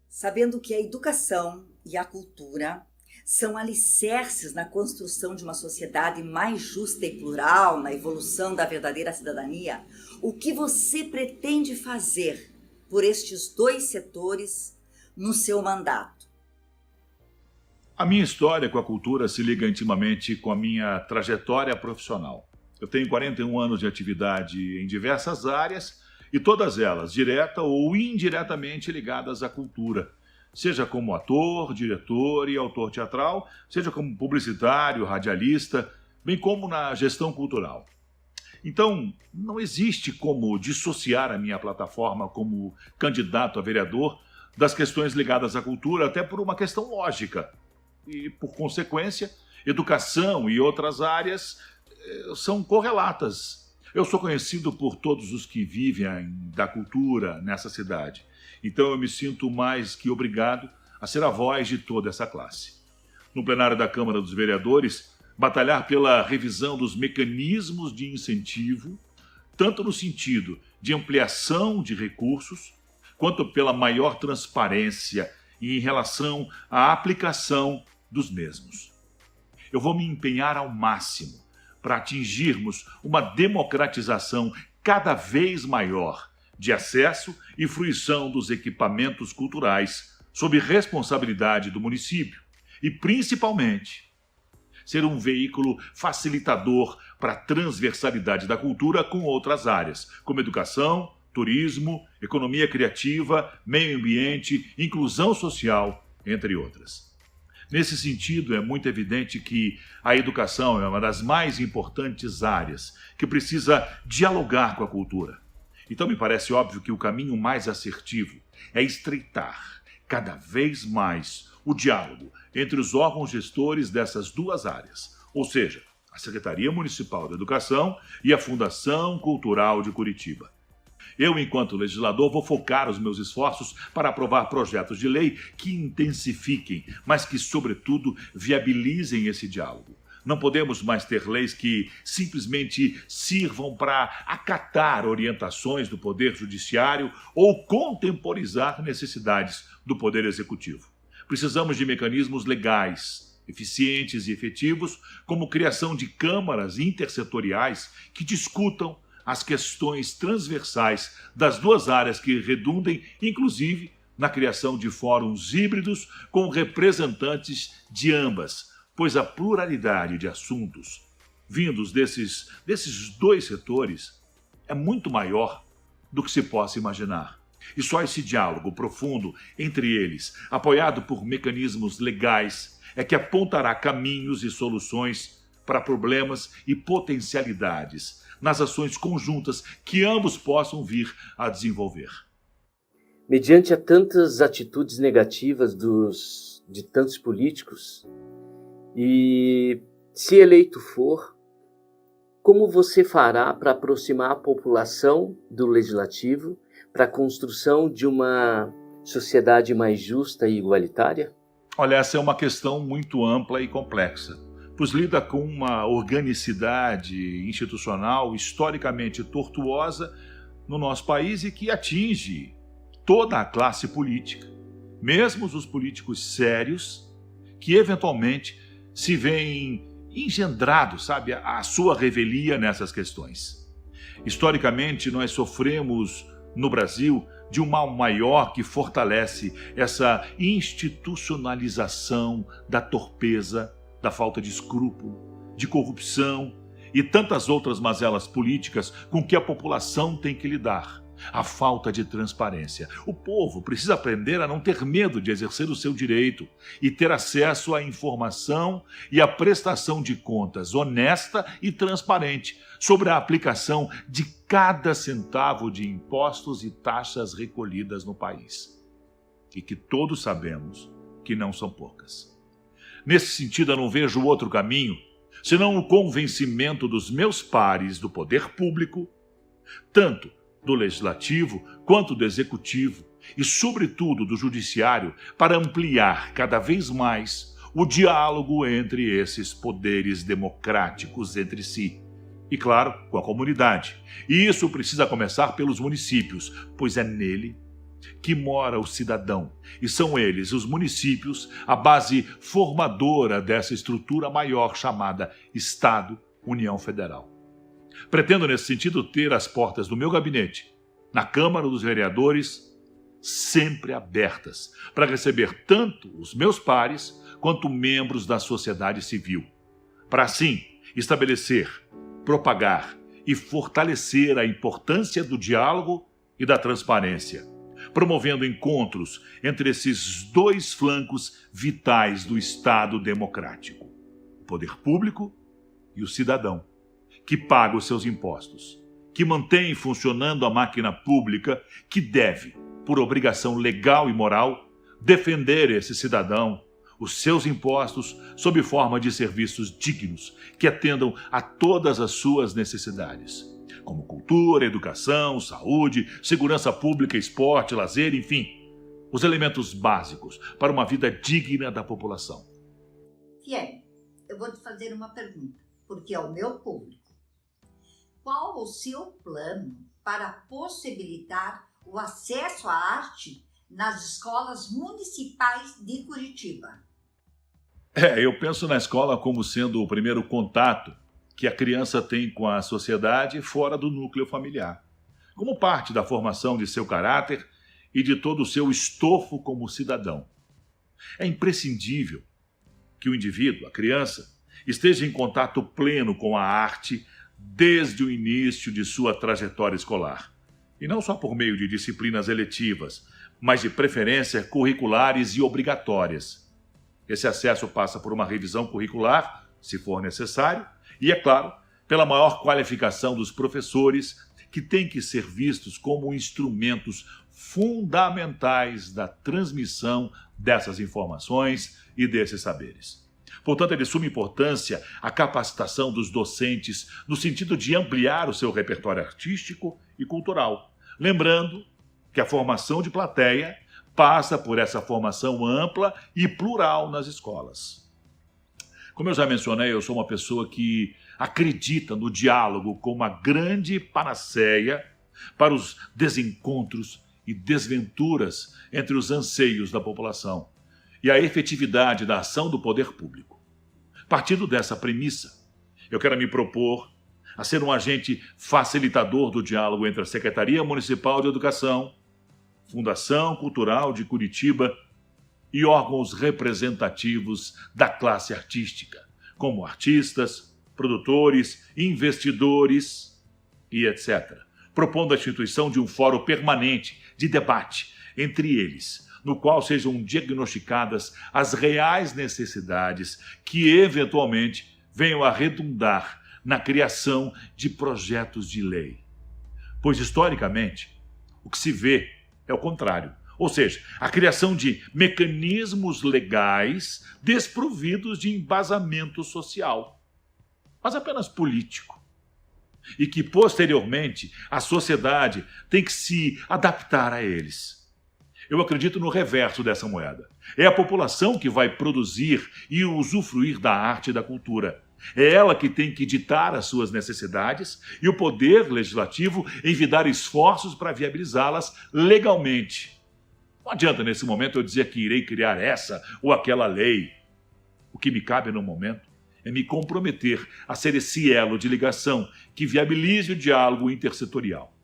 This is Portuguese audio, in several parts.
Sabendo que a educação e a cultura são alicerces na construção de uma sociedade mais justa e plural, na evolução da verdadeira cidadania, o que você pretende fazer por estes dois setores no seu mandato? A minha história com a cultura se liga intimamente com a minha trajetória profissional. Eu tenho 41 anos de atividade em diversas áreas e todas elas, direta ou indiretamente, ligadas à cultura. Seja como ator, diretor e autor teatral, seja como publicitário, radialista, bem como na gestão cultural. Então, não existe como dissociar a minha plataforma como candidato a vereador das questões ligadas à cultura, até por uma questão lógica. E, por consequência, educação e outras áreas são correlatas. Eu sou conhecido por todos os que vivem da cultura nessa cidade. Então eu me sinto mais que obrigado a ser a voz de toda essa classe. No plenário da Câmara dos Vereadores, batalhar pela revisão dos mecanismos de incentivo, tanto no sentido de ampliação de recursos, quanto pela maior transparência em relação à aplicação dos mesmos. Eu vou me empenhar ao máximo para atingirmos uma democratização cada vez maior de acesso e fruição dos equipamentos culturais sob responsabilidade do município e, principalmente, ser um veículo facilitador para a transversalidade da cultura com outras áreas, como educação, turismo, economia criativa, meio ambiente, inclusão social, entre outras. Nesse sentido, é muito evidente que a educação é uma das mais importantes áreas que precisa dialogar com a cultura. Então me parece óbvio que o caminho mais assertivo é estreitar cada vez mais o diálogo entre os órgãos gestores dessas duas áreas, ou seja, a Secretaria Municipal da Educação e a Fundação Cultural de Curitiba. Eu, enquanto legislador, vou focar os meus esforços para aprovar projetos de lei que intensifiquem, mas que, sobretudo, viabilizem esse diálogo. Não podemos mais ter leis que simplesmente sirvam para acatar orientações do Poder Judiciário ou contemporizar necessidades do Poder Executivo. Precisamos de mecanismos legais, eficientes e efetivos, como criação de câmaras intersetoriais que discutam as questões transversais das duas áreas que redundem, inclusive, na criação de fóruns híbridos com representantes de ambas, pois a pluralidade de assuntos vindos desses dois setores é muito maior do que se possa imaginar. E só esse diálogo profundo entre eles, apoiado por mecanismos legais, é que apontará caminhos e soluções para problemas e potencialidades nas ações conjuntas que ambos possam vir a desenvolver. Mediante a tantas atitudes negativas de tantos políticos, e se eleito for, como você fará para aproximar a população do legislativo para a construção de uma sociedade mais justa e igualitária? Olha, essa é uma questão muito ampla e complexa, pois lida com uma organicidade institucional historicamente tortuosa no nosso país e que atinge toda a classe política, mesmo os políticos sérios, que eventualmente se veem engendrados, a sua revelia nessas questões. Historicamente, nós sofremos no Brasil de um mal maior que fortalece essa institucionalização da torpeza, da falta de escrúpulo, de corrupção e tantas outras mazelas políticas com que a população tem que lidar. A falta de transparência. O povo precisa aprender a não ter medo de exercer o seu direito e ter acesso à informação e à prestação de contas honesta e transparente sobre a aplicação de cada centavo de impostos e taxas recolhidas no país. E que todos sabemos que não são poucas. Nesse sentido, eu não vejo outro caminho senão o convencimento dos meus pares do poder público, tanto do legislativo quanto do executivo e, sobretudo, do judiciário, para ampliar cada vez mais o diálogo entre esses poderes democráticos entre si E, claro, com a comunidade. E isso precisa começar pelos municípios, pois é nele que mora o cidadão. E são eles, os municípios, a base formadora dessa estrutura maior chamada Estado, União Federal. Pretendo, nesse sentido, ter as portas do meu gabinete, na Câmara dos Vereadores, sempre abertas, para receber tanto os meus pares quanto membros da sociedade civil. Para, assim, estabelecer, propagar e fortalecer a importância do diálogo e da transparência, promovendo encontros entre esses dois flancos vitais do Estado democrático, o poder público e o cidadão, que paga os seus impostos, que mantém funcionando a máquina pública, que deve, por obrigação legal e moral, defender esse cidadão, os seus impostos, sob forma de serviços dignos que atendam a todas as suas necessidades, como cultura, educação, saúde, segurança pública, esporte, lazer, enfim, os elementos básicos para uma vida digna da população. Fiel, eu vou te fazer uma pergunta, porque é o meu público. Qual o seu plano para possibilitar o acesso à arte nas escolas municipais de Curitiba? Eu penso na escola como sendo o primeiro contato que a criança tem com a sociedade fora do núcleo familiar, como parte da formação de seu caráter e de todo o seu estofo como cidadão. É imprescindível que o indivíduo, a criança, esteja em contato pleno com a arte desde o início de sua trajetória escolar. E não só por meio de disciplinas eletivas, mas de preferência curriculares e obrigatórias. Esse acesso passa por uma revisão curricular, se for necessário, e, é claro, pela maior qualificação dos professores, que têm que ser vistos como instrumentos fundamentais da transmissão dessas informações e desses saberes. Portanto, é de suma importância a capacitação dos docentes no sentido de ampliar o seu repertório artístico e cultural, lembrando que a formação de plateia passa por essa formação ampla e plural nas escolas. Como eu já mencionei, eu sou uma pessoa que acredita no diálogo como uma grande panaceia para os desencontros e desventuras entre os anseios da população e a efetividade da ação do poder público. Partindo dessa premissa, eu quero me propor a ser um agente facilitador do diálogo entre a Secretaria Municipal de Educação, Fundação Cultural de Curitiba e órgãos representativos da classe artística, como artistas, produtores, investidores e etc., propondo a instituição de um fórum permanente de debate entre eles, no qual sejam diagnosticadas as reais necessidades que, eventualmente, venham a redundar na criação de projetos de lei. Pois, historicamente, o que se vê é o contrário. Ou seja, a criação de mecanismos legais desprovidos de embasamento social, mas apenas político. E que, posteriormente, a sociedade tem que se adaptar a eles. Eu acredito no reverso dessa moeda. É a população que vai produzir e usufruir da arte e da cultura. É ela que tem que ditar as suas necessidades e o poder legislativo envidar esforços para viabilizá-las legalmente. Não adianta, nesse momento, eu dizer que irei criar essa ou aquela lei. O que me cabe no momento é me comprometer a ser esse elo de ligação que viabilize o diálogo intersetorial,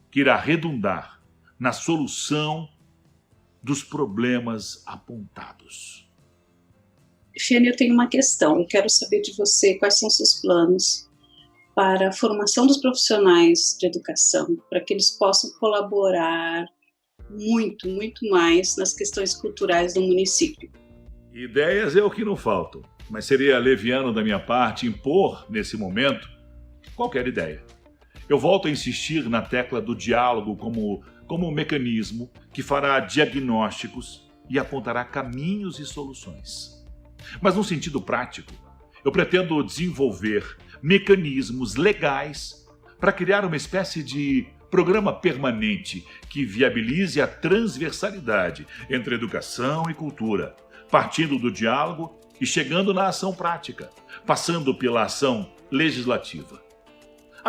que irá redundar na solução dos problemas apontados. Fiane, eu tenho uma questão. Eu quero saber de você quais são seus planos para a formação dos profissionais de educação, para que eles possam colaborar muito mais nas questões culturais do município. Ideias é o que não faltam, mas seria leviano da minha parte impor, nesse momento, qualquer ideia. Eu volto a insistir na tecla do diálogo como um mecanismo que fará diagnósticos e apontará caminhos e soluções. Mas, num sentido prático, eu pretendo desenvolver mecanismos legais para criar uma espécie de programa permanente que viabilize a transversalidade entre educação e cultura, partindo do diálogo e chegando na ação prática, passando pela ação legislativa.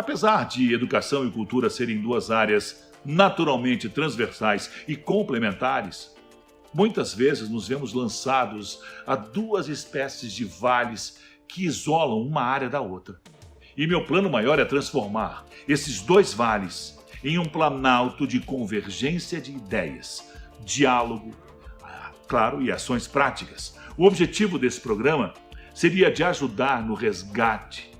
Apesar de educação e cultura serem duas áreas naturalmente transversais e complementares, muitas vezes nos vemos lançados a duas espécies de vales que isolam uma área da outra. E meu plano maior é transformar esses dois vales em um planalto de convergência de ideias, diálogo, claro, e ações práticas. O objetivo desse programa seria de ajudar no resgate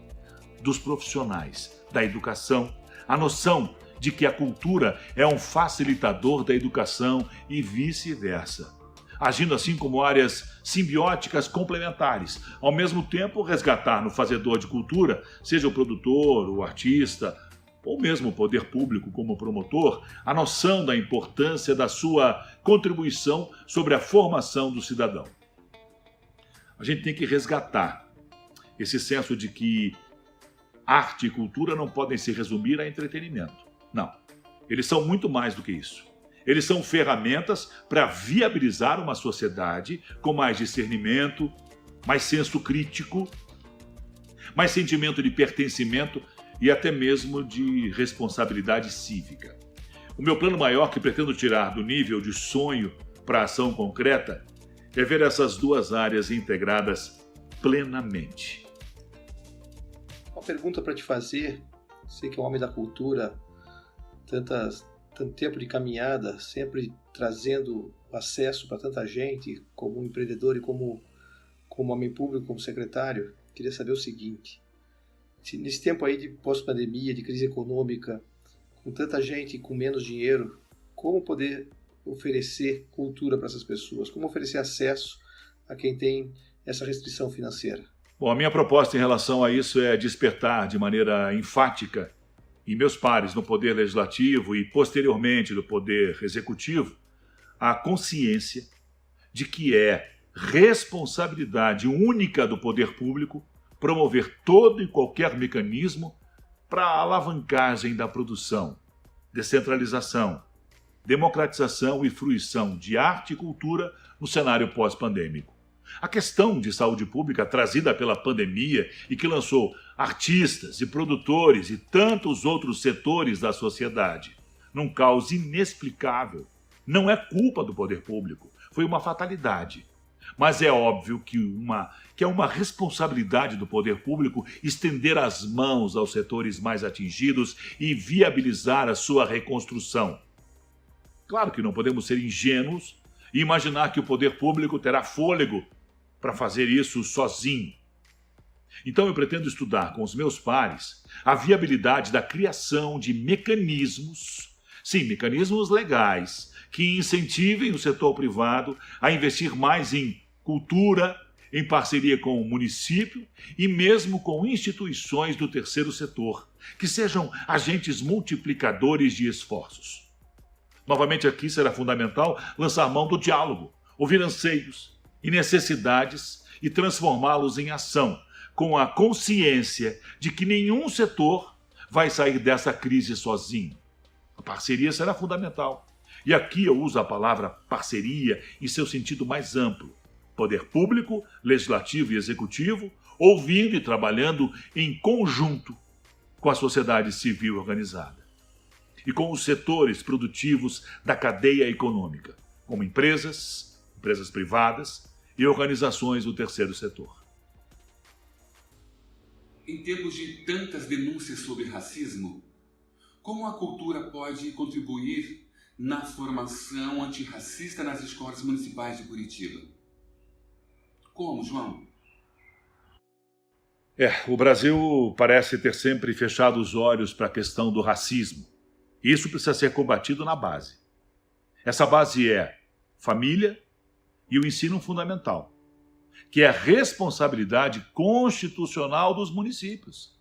dos profissionais da educação, a noção de que a cultura é um facilitador da educação e vice-versa, agindo assim como áreas simbióticas complementares. Ao mesmo tempo, resgatar no fazedor de cultura, seja o produtor, o artista, ou mesmo o poder público como promotor, a noção da importância da sua contribuição sobre a formação do cidadão. A gente tem que resgatar esse senso de que arte e cultura não podem se resumir a entretenimento. Não, eles são muito mais do que isso. Eles são ferramentas para viabilizar uma sociedade com mais discernimento, mais senso crítico, mais sentimento de pertencimento e até mesmo de responsabilidade cívica. O meu plano maior, que pretendo tirar do nível de sonho para ação concreta, é ver essas duas áreas integradas plenamente. Uma pergunta para te fazer, você que é um homem da cultura, tanto tempo de caminhada, sempre trazendo acesso para tanta gente, como empreendedor e como homem público, como secretário, queria saber o seguinte: nesse tempo aí de pós-pandemia, de crise econômica, com tanta gente com menos dinheiro, como poder oferecer cultura para essas pessoas? Como oferecer acesso a quem tem essa restrição financeira? Bom, a minha proposta em relação a isso é despertar de maneira enfática em meus pares no Poder Legislativo e, posteriormente, no Poder Executivo, a consciência de que é responsabilidade única do poder público promover todo e qualquer mecanismo para a alavancagem da produção, descentralização, democratização e fruição de arte e cultura no cenário pós-pandêmico. A questão de saúde pública trazida pela pandemia e que lançou artistas e produtores e tantos outros setores da sociedade num caos inexplicável não é culpa do poder público, foi uma fatalidade. Mas é óbvio que é uma responsabilidade do poder público estender as mãos aos setores mais atingidos e viabilizar a sua reconstrução. Claro que não podemos ser ingênuos e imaginar que o poder público terá fôlego para fazer isso sozinho. Então eu pretendo estudar com os meus pares a viabilidade da criação de mecanismos, sim, mecanismos legais, que incentivem o setor privado a investir mais em cultura, em parceria com o município e mesmo com instituições do terceiro setor, que sejam agentes multiplicadores de esforços. Novamente aqui será fundamental lançar mão do diálogo, ouvir anseios e necessidades e transformá-los em ação, com a consciência de que nenhum setor vai sair dessa crise sozinho. A parceria será fundamental. E aqui eu uso a palavra parceria em seu sentido mais amplo. Poder público, legislativo e executivo, ouvindo e trabalhando em conjunto com a sociedade civil organizada e com os setores produtivos da cadeia econômica, como empresas privadas e organizações do terceiro setor. Em tempos de tantas denúncias sobre racismo, como a cultura pode contribuir na formação antirracista nas escolas municipais de Curitiba? Como, João? O Brasil parece ter sempre fechado os olhos para a questão do racismo. Isso precisa ser combatido na base. Essa base é família e o ensino fundamental, que é a responsabilidade constitucional dos municípios.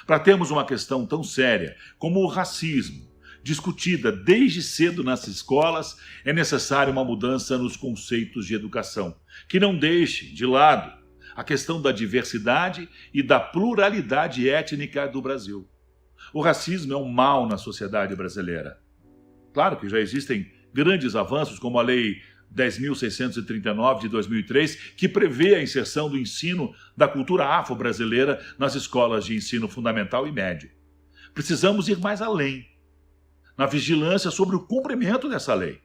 Para termos uma questão tão séria como o racismo, discutida desde cedo nas escolas, é necessária uma mudança nos conceitos de educação, que não deixe de lado a questão da diversidade e da pluralidade étnica do Brasil. O racismo é um mal na sociedade brasileira. Claro que já existem grandes avanços, como a Lei 10.639 de 2003, que prevê a inserção do ensino da cultura afro-brasileira nas escolas de ensino fundamental e médio. precisamos ir mais além, na vigilância sobre o cumprimento dessa lei.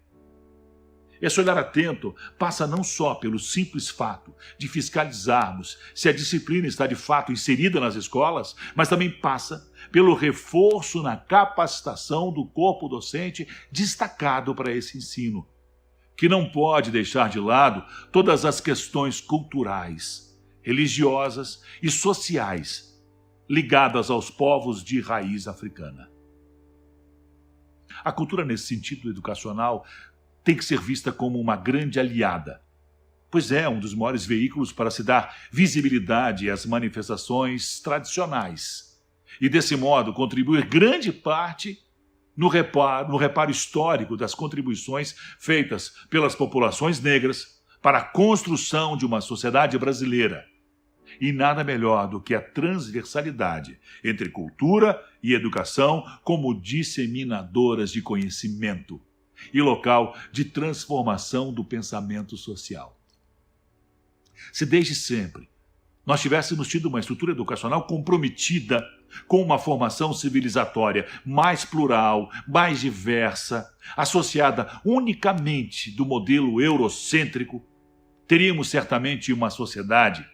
Esse olhar atento passa não só pelo simples fato de fiscalizarmos se a disciplina está de fato inserida nas escolas, mas também passa pelo reforço na capacitação do corpo docente destacado para esse ensino, que não pode deixar de lado todas as questões culturais, religiosas e sociais ligadas aos povos de raiz africana. A cultura, nesse sentido educacional, tem que ser vista como uma grande aliada, pois é um dos maiores veículos para se dar visibilidade às manifestações tradicionais e, desse modo, contribuir grande parte no reparo histórico das contribuições feitas pelas populações negras para a construção de uma sociedade brasileira. E nada melhor do que a transversalidade entre cultura e educação como disseminadoras de conhecimento e local de transformação do pensamento social. Se desde sempre nós tivéssemos tido uma estrutura educacional comprometida com uma formação civilizatória mais plural, mais diversa, associada unicamente do modelo eurocêntrico, teríamos certamente uma sociedade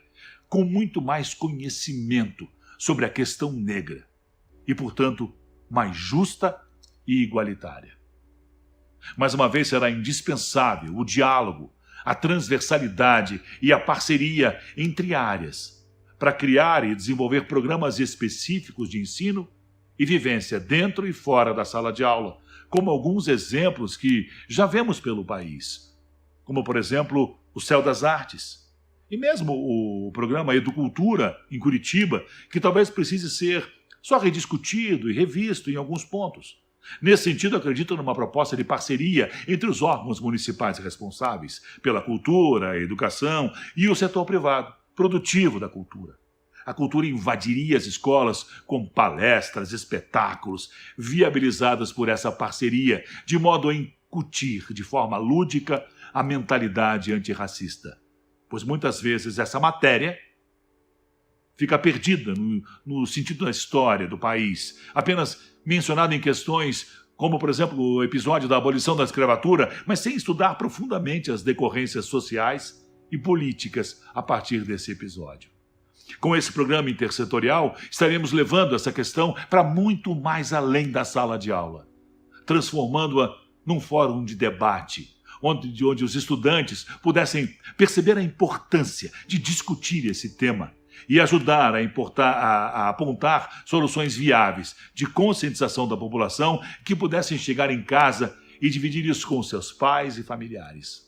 com muito mais conhecimento sobre a questão negra e, portanto, mais justa e igualitária. Mais uma vez, será indispensável o diálogo, a transversalidade e a parceria entre áreas para criar e desenvolver programas específicos de ensino e vivência dentro e fora da sala de aula, como alguns exemplos que já vemos pelo país, como, por exemplo, o Céu das Artes, e mesmo o programa Educultura, em Curitiba, que talvez precise ser só rediscutido e revisto em alguns pontos. Nesse sentido, acredito numa proposta de parceria entre os órgãos municipais responsáveis pela cultura, a educação e o setor privado, produtivo da cultura. A cultura invadiria as escolas com palestras, espetáculos, viabilizadas por essa parceria, de modo a incutir de forma lúdica a mentalidade antirracista. Pois muitas vezes essa matéria fica perdida no sentido da história do país, apenas mencionada em questões como, por exemplo, o episódio da abolição da escravatura, mas sem estudar profundamente as decorrências sociais e políticas a partir desse episódio. Com esse programa intersetorial, estaremos levando essa questão para muito mais além da sala de aula, transformando-a num fórum de debate, onde os estudantes pudessem perceber a importância de discutir esse tema e ajudar a apontar soluções viáveis de conscientização da população que pudessem chegar em casa e dividir isso com seus pais e familiares.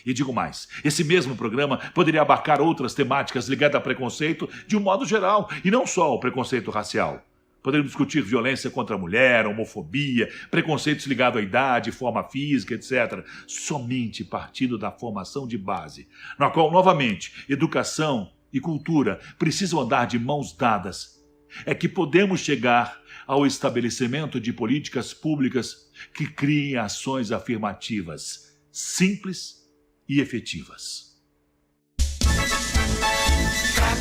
E digo mais, esse mesmo programa poderia abarcar outras temáticas ligadas a preconceito de um modo geral, e não só o preconceito racial. Poderíamos discutir violência contra a mulher, homofobia, preconceitos ligados à idade, forma física, etc. Somente partindo da formação de base, na qual, novamente, educação e cultura precisam andar de mãos dadas, é que podemos chegar ao estabelecimento de políticas públicas que criem ações afirmativas, simples e efetivas.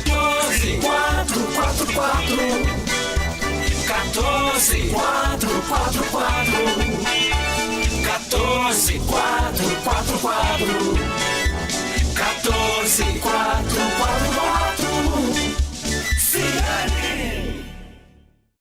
14444 14444 14444